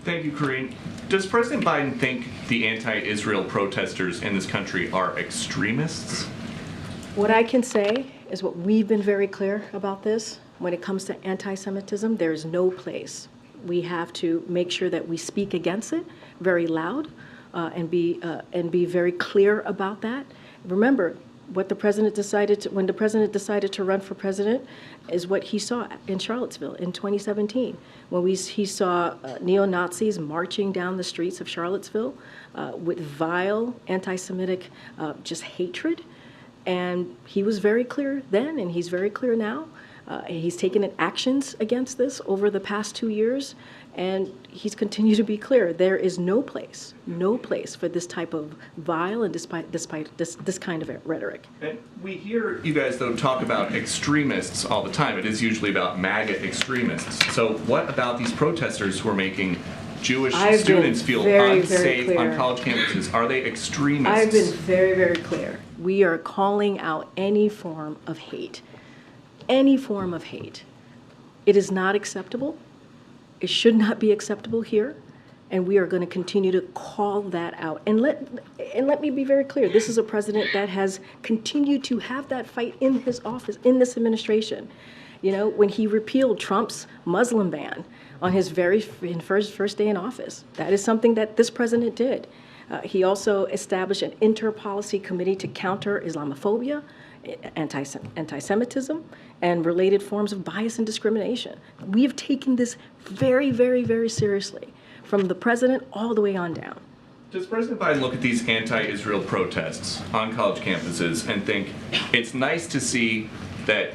Thank you, Karine. Does President Biden think the anti-Israel protesters in this country are extremists? What I can say is what we've been very clear about this. When it comes to anti-Semitism, there is no place. We have to make sure that we speak against it very loud and be very clear about that. Remember, what the president decided to, when the president decided to run for president, is what he saw in Charlottesville in 2017, when he saw neo-Nazis marching down the streets of Charlottesville with vile anti-Semitic just hatred. And he was very clear then, and he's very clear now. He's taken actions against this over the past 2 years, and he's continued to be clear. There is no place for this type of vile and despite this kind of rhetoric. And we hear you guys, though, talk about extremists all the time. It is usually about MAGA extremists. So what about these protesters who are making Jewish students feel unsafe on college campuses? Are they extremists? I've been very, very clear. We are calling out any form of hate. Any form of hate. It is not acceptable. It should not be acceptable here. And we are going to continue to call that out. And let me be very clear. This is a president that has continued to have that fight in his office, in this administration. You know, when he repealed Trump's Muslim ban on his first day in office, that is something that this president did. He also established an inter-policy committee to counter Islamophobia, anti-Semitism, and related forms of bias and discrimination. We have taken this very, very, very seriously, from the president all the way on down. Does President Biden look at these anti-Israel protests on college campuses and think it's nice to see that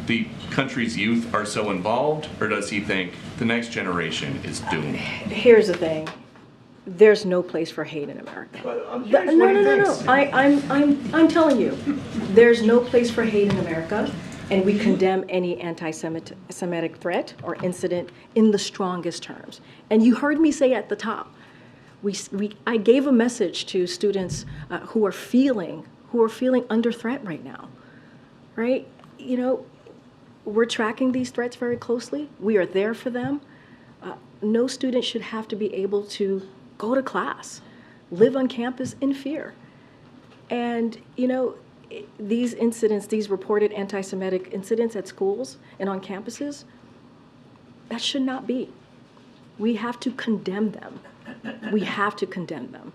the country's youth are so involved, or does he think the next generation is doomed? Here's the thing. There's no place for hate in America. No. I'm telling you, there's no place for hate in America, and we condemn any anti-Semitic threat or incident in the strongest terms. And you heard me say at the top, I gave a message to students who are feeling under threat right now, right? You know, we're tracking these threats very closely. We are there for them. No student should have to be able to go to class, live on campus in fear. And, you know, these incidents, these reported anti-Semitic incidents at schools and on campuses, that should not be. We have to condemn them. We have to condemn them.